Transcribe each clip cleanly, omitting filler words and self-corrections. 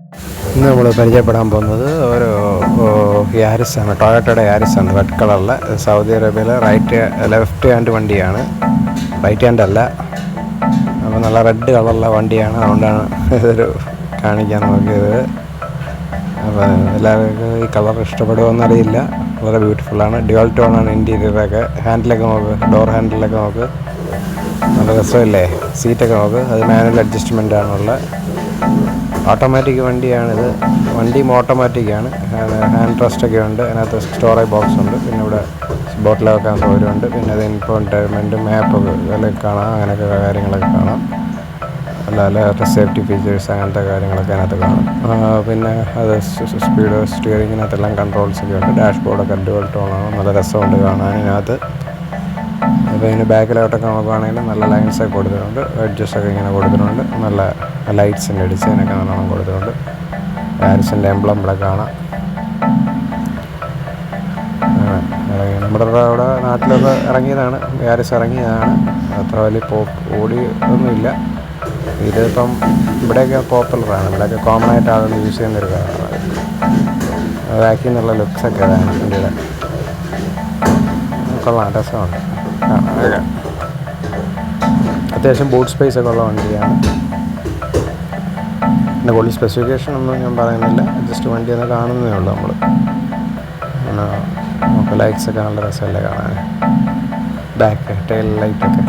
ഇന്ന് നമ്മൾ പരിചയപ്പെടാൻ പോകുന്നത് ഒരു യാരിസാണ്, ടൊയോട്ടയുടെ യാരിസാണ്, റെഡ് കളറിലെ. സൗദി അറേബ്യയിലെ ലെഫ്റ്റ് ഹാൻഡ് വണ്ടിയാണ്, റൈറ്റ് ഹാൻഡ് അല്ല. അപ്പോൾ നല്ല റെഡ് കളറുള്ള വണ്ടിയാണ്, അതുകൊണ്ടാണ് ഇതൊരു കാണിക്കാൻ നോക്കിയത്. അപ്പോൾ എല്ലാവർക്കും ഈ കളർ ഇഷ്ടപ്പെടുമോയെന്നറിയില്ല. വളരെ ബ്യൂട്ടിഫുള്ളാണ്, ഡ്യുവൽ ടോണാണ് ഇൻറ്റീരിയറൊക്കെ. ഹാൻഡിലൊക്കെ നോക്ക്, ഡോർ ഹാൻഡിലൊക്കെ നോക്ക്, നല്ല രസമല്ലേ. സീറ്റൊക്കെ നോക്ക്, അത് മാനുവൽ അഡ്ജസ്റ്റ്മെൻ്റ് ആണുള്ള ഓട്ടോമാറ്റിക് വണ്ടിയാണിത്. വണ്ടിയും ഓട്ടോമാറ്റിക്കാണ്. ഹാൻഡ് റെസ്റ്റൊക്കെ ഉണ്ട്, അതിനകത്ത് സ്റ്റോറേജ് ബോക്സ് ഉണ്ട്, പിന്നെ ഇവിടെ ബോട്ടിൽ വെക്കാൻ സൗകര്യമുണ്ട്, പിന്നെ അത് ഇൻഫോർടൈൻമെൻറ്റ് മാപ്പൊക്കെ ഇതിലൊക്കെ കാണാം, അങ്ങനെയൊക്കെ കാര്യങ്ങളൊക്കെ കാണാം. അല്ല സേഫ്റ്റി ഫീച്ചേഴ്സ് അങ്ങനത്തെ കാര്യങ്ങളൊക്കെ അതിനകത്ത് കാണും. പിന്നെ അത് സ്പീഡ് സ്റ്റിയറിങ്ങിനകത്തെല്ലാം കൺട്രോൾസൊക്കെ ഉണ്ട്. ഡാഷ് ബോർഡൊക്കെ ഡ്യുവൽ ടോണാണ്, നല്ല രസമുണ്ട് കാണാൻ ഇതിനകത്ത്. അപ്പോൾ ഇതിന് ബാക്കിലോട്ടൊക്കെ നോക്കുകയാണെങ്കിൽ നല്ല ലൈൻസൊക്കെ കൊടുത്തിട്ടുണ്ട്, എഡ്ജസൊക്കെ ഇങ്ങനെ കൊടുത്തിട്ടുണ്ട്, നല്ല ലൈറ്റ്സിൻ്റെ ഡിസൈനൊക്കെ നല്ലോണം കൊടുത്തിട്ടുണ്ട്. യാരിസിൻ്റെ എംബ്ലം ഇവിടെ കാണാം. നമ്മുടെ ഇവിടെ നാട്ടിലൊക്കെ ഇറങ്ങിയതാണ്, യാരിസ് ഇറങ്ങിയതാണ്. അത്ര വലിയ ഓടി ഒന്നുമില്ല. ഇതിപ്പം ഇവിടെയൊക്കെ പോപ്പുലറാണ്, ഇവിടെയൊക്കെ കോമൺ ആയിട്ട് ആളുകൾ യൂസ് ചെയ്യുന്നൊരു കാറാണ്. ബാക്കിൽ നിന്നുള്ള ലുക്സൊക്കെ അതാണ് വണ്ടിയുടെ. കൊള്ളാം, രസമുണ്ട്. അത്യാവശ്യം ബൂട്ട് സ്പേസ് ഒക്കെ ഉള്ള വണ്ടിയാണ്. പിന്നെ കൂടുതൽ സ്പെസിഫിക്കേഷൻ ഒന്നും ഞാൻ പറയുന്നില്ല, ജസ്റ്റ് വണ്ടി ഒന്ന് കാണുന്നതേ ഉള്ളൂ നമ്മൾ. പിന്നെ നമുക്ക് ലൈറ്റ്സൊക്കെ നല്ല രസമല്ലേ കാണാൻ. ബാക്ക് ടെയിൽ ലൈറ്റൊക്കെ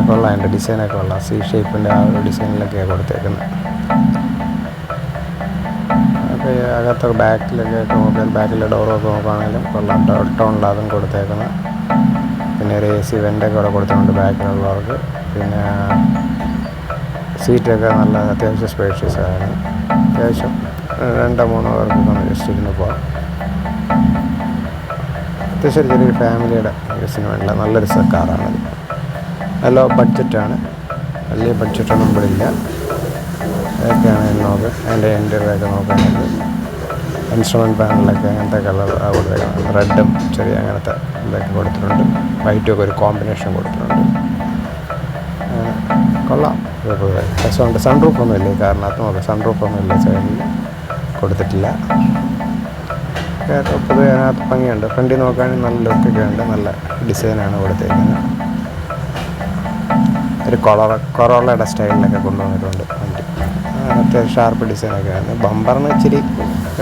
കൊള്ളാം, അതിൻ്റെ ഡിസൈനൊക്കെ കൊള്ളാം. സി ഷേപ്പിൻ്റെ ആ ഒരു ഡിസൈനിലൊക്കെയാണ് കൊടുത്തേക്കുന്നത്. അപ്പോൾ അകത്തൊക്കെ ബാക്കിലൊക്കെ നോക്കിയാൽ ബാക്കിലെ ഡോറൊക്കെ നോക്കുകയാണെങ്കിലും കൊള്ളാം, ടോണിലതും കൊടുത്തേക്കുന്നത്. പിന്നെ ഒരു AC വെൻ്റൊക്കെ അവിടെ കൊടുത്തിട്ടുണ്ട് ബാക്കിലുള്ളവർക്ക്. പിന്നെ സീറ്റൊക്കെ നല്ല അത്യാവശ്യം സ്പേഷ്യസ് ആണ്. അത്യാവശ്യം 2-3 പേർക്കൊക്കെ ഒന്ന് ജസ്റ്റ് ഇരുന്ന് പോകാം. അത്യാവശ്യം ചെറിയൊരു ഫാമിലിയുടെ യൂസിന് വേണ്ടിയുള്ള നല്ലൊരു കാറാണത്. നല്ല ബഡ്ജറ്റാണ്, വലിയ ബഡ്ജറ്റൊന്നും ഇവിടെ ഇല്ല. അതൊക്കെയാണ് നോക്ക്. അതിൻ്റെ ഇൻറ്റീരിയറൊക്കെ നോക്കുകയാണെങ്കിൽ ഇൻസ്ട്രുമെൻറ്റ് പാനലൊക്കെ അങ്ങനത്തെ കളർ കൊടുത്തേക്കണം. റെഡും ചെറിയ അങ്ങനത്തെ ഇതൊക്കെ കൊടുത്തിട്ടുണ്ട്. വൈറ്റും ഒക്കെ ഒരു കോമ്പിനേഷൻ കൊടുത്തിട്ടുണ്ട്. കൊള്ളാം, രസമുണ്ട്. സൺറൂഫൊന്നും ഇല്ല ഈ കാറിനകത്ത്. നോക്കാം, സൺറൂഫൊന്നും ഇല്ല, സൈഡിൽ കൊടുത്തിട്ടില്ല. പൊതുവെ അതിനകത്ത് ഭംഗിയുണ്ട്. ഫ്രണ്ടിൽ നോക്കുകയാണെങ്കിൽ നല്ല ലുക്കൊക്കെ ഉണ്ട്, നല്ല ഡിസൈനാണ് കൊടുത്തേക്കുന്നത്. ഒരു കൊറോളയുടെ സ്റ്റൈലിലൊക്കെ കൊണ്ടുവന്നിട്ടുണ്ട് വണ്ടി. അത്യാവശ്യം ഷാർപ്പ് ഡിസൈനൊക്കെയാണ്. ബമ്പറിന് ഇച്ചിരി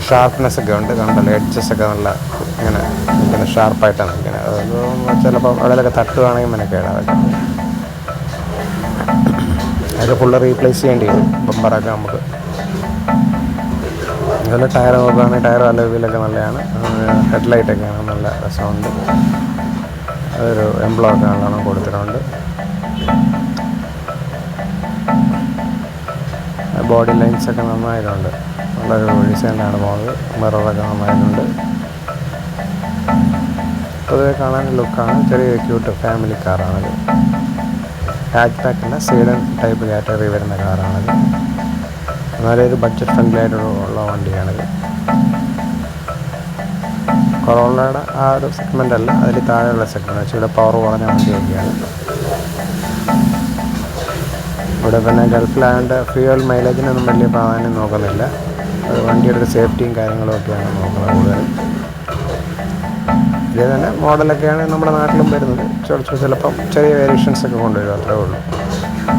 ഷാർപ്പ്നെസ് ഒക്കെ ഉണ്ട്, കണ്ടല്ലോ. എഡ്ജസൊക്കെ നല്ല ഇങ്ങനെ നിൽക്കുന്നത്, ഷാർപ്പായിട്ടാണ് നിൽക്കുന്നത്. അത് ചിലപ്പോൾ അവിടെയൊക്കെ തട്ടുകയാണെങ്കിൽ മെനക്കേടാ. അതൊക്കെ ഫുള്ള് റീപ്ലേസ് ചെയ്യേണ്ടി വരും ബമ്പറൊക്കെ നമുക്ക്. അതുപോലെ ടയർ നോക്കുകയാണെങ്കിൽ ടയർ അലോവിലൊക്കെ നല്ലതാണ്. ഹെഡ്ലൈറ്റൊക്കെയാണ് നല്ല രസമുണ്ട്. അതൊരു എംബ്ലമൊക്കെ നല്ലോണം കൊടുത്തിട്ടുണ്ട്. ബോഡി ലൈൻസൊക്കെ നന്നായിട്ടുണ്ട്, നല്ലൊരു ഡിസൈനിലാണ് പോകുന്നത്. മിററൊക്കെ നന്നായിട്ടുണ്ട്. പൊതുവെ കാണാൻ ലുക്കാണ്. ചെറിയ ക്യൂട്ട് ഫാമിലി കാറാണത്. ഹാച്ച് ബാക്കിൻ്റെ സീഡൻ ടൈപ്പ് കാറ്റഗറി വരുന്ന കാറാണത്. നല്ലൊരു ബഡ്ജറ്റ് ഫ്രണ്ട്ലി ആയിട്ടുള്ള വണ്ടിയാണിത്. കൊറോളയുടെ ആ ഒരു സെഗ്മെൻ്റ് അല്ല, അതിൽ താഴെയുള്ള സെഗ്മെൻറ്റ് വെച്ച് ഇവിടെ പവർ കുറഞ്ഞ വണ്ടിയൊക്കെയാണ്. ഇവിടെ പിന്നെ ഗൾഫിലായതുകൊണ്ട് ഫ്യൂവൽ മൈലേജിനൊന്നും വലിയ പ്രാധാന്യം നോക്കുന്നില്ല. അത് വണ്ടിയുടെ ഒരു സേഫ്റ്റിയും കാര്യങ്ങളും ഒക്കെയാണ് നോക്കുന്നത് കൂടുതലും. ഇതേ തന്നെ മോഡലൊക്കെയാണ് നമ്മുടെ നാട്ടിലും വരുന്നത്. ചിലപ്പം ചെറിയ വേരിയേഷൻസൊക്കെ കൊണ്ടുവരും, അത്രേ ഉള്ളൂ.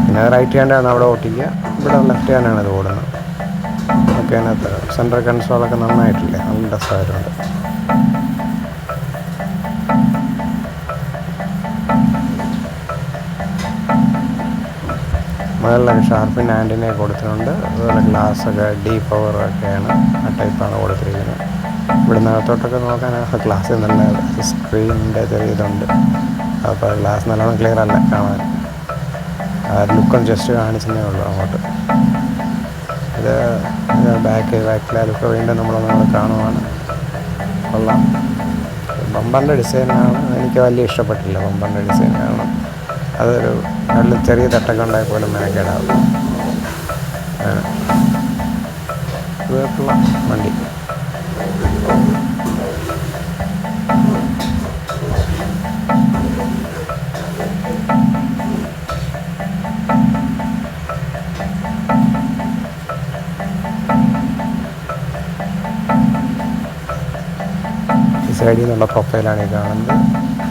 പിന്നെ റൈറ്റ് ഹാൻഡാണ് അവിടെ ഓട്ടിക്കുക, ഇവിടെ ലെഫ്റ്റ് ഹാൻഡാണ് ഇത് ഓടുന്നത്. ഒക്കെ അതിനകത്ത് സെൻട്രൽ കൺസോളൊക്കെ നന്നായിട്ടില്ലേ, നല്ല രസമായിട്ടുണ്ട്. മുകളിലൊക്കെ ഷാർപ്പിൻ്റെ ആൻറ്റിനെ കൊടുത്തിട്ടുണ്ട്. അതുപോലെ ഗ്ലാസ്സൊക്കെ പവറൊക്കെയാണ്, ആ ടൈപ്പാണ് കൊടുത്തിരിക്കുന്നത്. ഇവിടുന്ന് അകത്തോട്ടൊക്കെ നോക്കാൻ ഗ്ലാസ് നല്ല സ്ക്രീനിൻ്റെ ചെറിയ ഇതുണ്ട്. അപ്പോൾ ഗ്ലാസ് നല്ലോണം ക്ലിയർ അല്ല കാണാൻ. ആ ലുക്കും ജസ്റ്റ് കാണിച്ചതേ ഉള്ളൂ അങ്ങോട്ട്. ഇത് ബാക്കിലെ ലുക്ക് വീണ്ടും നമ്മളൊന്ന് കാണുവാണ്. കൊള്ളാം. ബമ്പറിൻ്റെ ഡിസൈനാണ് എനിക്ക് വലിയ ഇഷ്ടപ്പെട്ടില്ല. ബമ്പറിൻ്റെ ഡിസൈൻ കാരണം അതൊരു നല്ല ചെറിയ തട്ടൊക്കെ ഉണ്ടായി പോലും മെനക്കേടാവും. ഇതൊക്കെയുള്ള വണ്ടി. സൈഡിൽ നിന്നുള്ള പ്രൊഫൈലാണ് ഈ കാണുന്നത്.